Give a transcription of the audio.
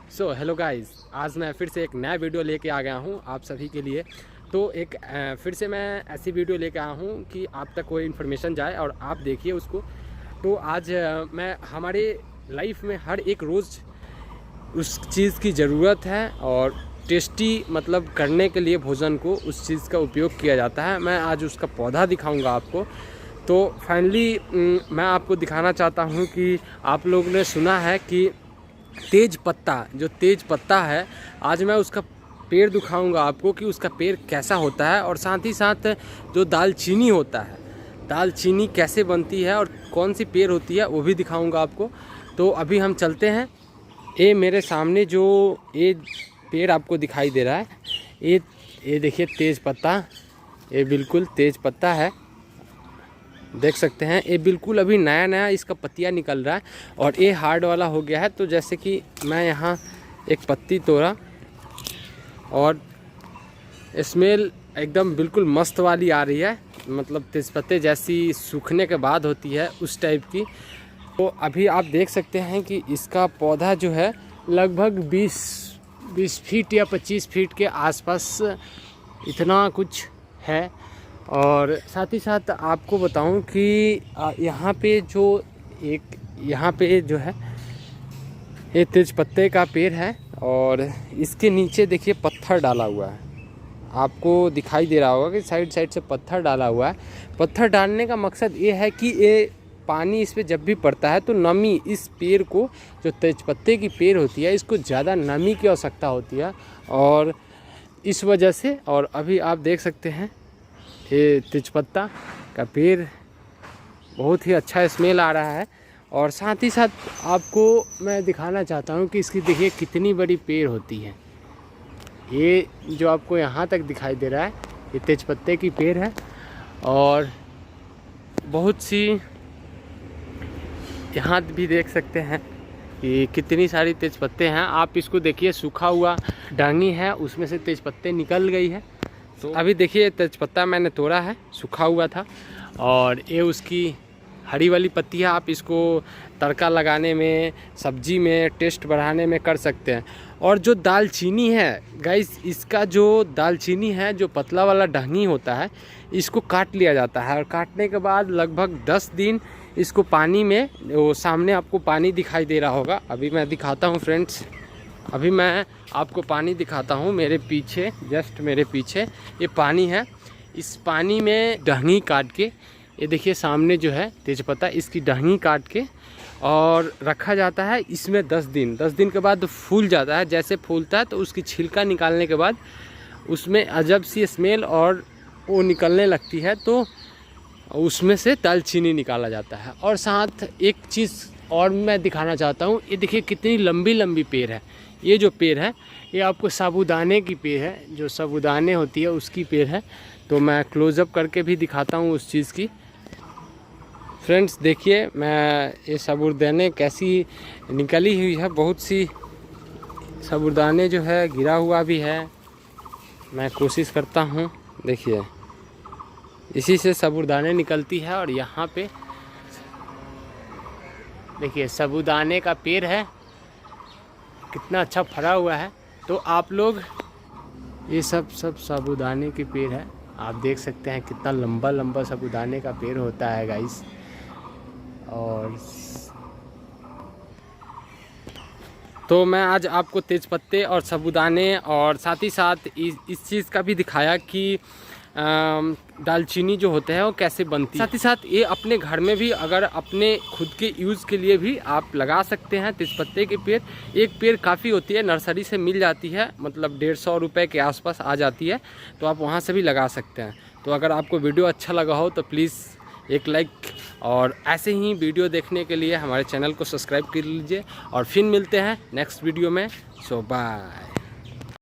So hello guys, आज मैं फिर से एक नया वीडियो लेके आ गया हूँ आप सभी के लिए। तो एक फिर से मैं ऐसी वीडियो लेके आया हूँ कि आप तक कोई इन्फॉर्मेशन जाए और आप देखिए उसको। तो आज मैं हमारे लाइफ में हर एक रोज़ उस चीज़ की ज़रूरत है और टेस्टी मतलब करने के लिए भोजन को उस चीज़ का उपयोग किया जाता है। मैं आज उसका पौधा दिखाऊंगा आपको। तो फाइनली मैं आपको दिखाना चाहता हूँ कि आप लोगों ने सुना है कि तेज पत्ता, जो तेज पत्ता है, आज मैं उसका पेड़ दिखाऊंगा आपको कि उसका पेड़ कैसा होता है। और साथ ही साथ जो दालचीनी होता है, दालचीनी कैसे बनती है और कौन सी पेड़ होती है वो भी दिखाऊंगा आपको। तो अभी हम चलते हैं। ये मेरे सामने जो ये पेड़ आपको दिखाई दे रहा है, ये देखिए तेज पत्ता, ये बिल्कुल तेज पत्ता है, देख सकते हैं। ये बिल्कुल अभी नया नया इसका पत्तियाँ निकल रहा है और ये हार्ड वाला हो गया है। तो जैसे कि मैं यहाँ एक पत्ती तोड़ा और स्मेल एकदम बिल्कुल मस्त वाली आ रही है, मतलब तेज़पत्ते जैसी सूखने के बाद होती है उस टाइप की। तो अभी आप देख सकते हैं कि इसका पौधा जो है लगभग 20 फीट या 25 फीट के आसपास इतना कुछ है। और साथ ही साथ आपको बताऊं कि यहाँ पे जो है ये तेज पत्ते का पेड़ है और इसके नीचे देखिए पत्थर डाला हुआ है। आपको दिखाई दे रहा होगा कि साइड साइड से पत्थर डाला हुआ है। पत्थर डालने का मकसद ये है कि ये पानी इस पे जब भी पड़ता है तो नमी इस पेड़ को, जो तेज पत्ते की पेड़ होती है, इसको ज़्यादा नमी की आवश्यकता होती है और इस वजह से। और अभी आप देख सकते हैं ये तेजपत्ता का पेड़ बहुत ही अच्छा स्मेल आ रहा है। और साथ ही साथ आपको मैं दिखाना चाहता हूँ कि इसकी देखिए कितनी बड़ी पेड़ होती है। ये जो आपको यहाँ तक दिखाई दे रहा है ये तेजपत्ते की पेड़ है और बहुत सी यहाँ भी देख सकते हैं कि कितनी सारी तेजपत्ते हैं। आप इसको देखिए, सूखा हुआ डांगी है, उसमें से तेजपत्ते निकल गई है। तो अभी देखिए तेजपत्ता मैंने तोड़ा है, सूखा हुआ था और ये उसकी हरी वाली पत्तियाँ। आप इसको तड़का लगाने में, सब्जी में टेस्ट बढ़ाने में कर सकते हैं। और जो दालचीनी है गाइस, इसका जो दालचीनी है, जो पतला वाला डहनी होता है, इसको काट लिया जाता है और काटने के बाद लगभग 10 दिन इसको पानी में, वो सामने आपको पानी दिखाई दे रहा होगा, अभी मैं दिखाता हूँ फ्रेंड्स। अभी मैं आपको पानी दिखाता हूँ, मेरे पीछे, जस्ट मेरे पीछे ये पानी है। इस पानी में डहनी काट के, ये देखिए सामने जो है तेजपत्ता, इसकी डहनी काट के और रखा जाता है इसमें 10 दिन के बाद फूल जाता है। जैसे फूलता है तो उसकी छिलका निकालने के बाद उसमें अजब सी स्मेल और वो निकलने लगती है, तो उसमें से दालचीनी निकाला जाता है। और साथ एक चीज़ और मैं दिखाना चाहता हूँ, ये देखिए कितनी लंबी लंबी पेड़ है। ये जो पेड़ है ये आपको साबूदाने की पेड़ है, जो साबूदाने होती है उसकी पेड़ है। तो मैं क्लोज़अप करके भी दिखाता हूँ उस चीज़ की। फ्रेंड्स देखिए, मैं ये साबूदाने कैसी निकली हुई है, बहुत सी साबूदाने जो है गिरा हुआ भी है। मैं कोशिश करता हूँ, देखिए इसी से साबूदाने निकलती है। और यहाँ पे देखिए साबूदाने का पेड़ है, कितना अच्छा फरा हुआ है। तो आप लोग, ये सब साबूदाने के पेड़ है, आप देख सकते हैं कितना लंबा लंबा साबूदाने का पेड़ होता है गाइस। और तो मैं आज आपको तेजपत्ते और साबूदाने और साथ ही साथ इस चीज़ का भी दिखाया कि दालचीनी जो होते हैं वो कैसे बनती है। साथ ही साथ ये अपने घर में भी, अगर अपने खुद के यूज़ के लिए भी आप लगा सकते हैं तेजपत्ते के पेड़। एक पेड़ काफ़ी होती है, नर्सरी से मिल जाती है, मतलब 150 रुपये के आसपास आ जाती है, तो आप वहाँ से भी लगा सकते हैं। तो अगर आपको वीडियो अच्छा लगा हो तो प्लीज़ एक लाइक, और ऐसे ही वीडियो देखने के लिए हमारे चैनल को सब्सक्राइब कर लीजिए। और फिर मिलते हैं नेक्स्ट वीडियो में। सो बाय।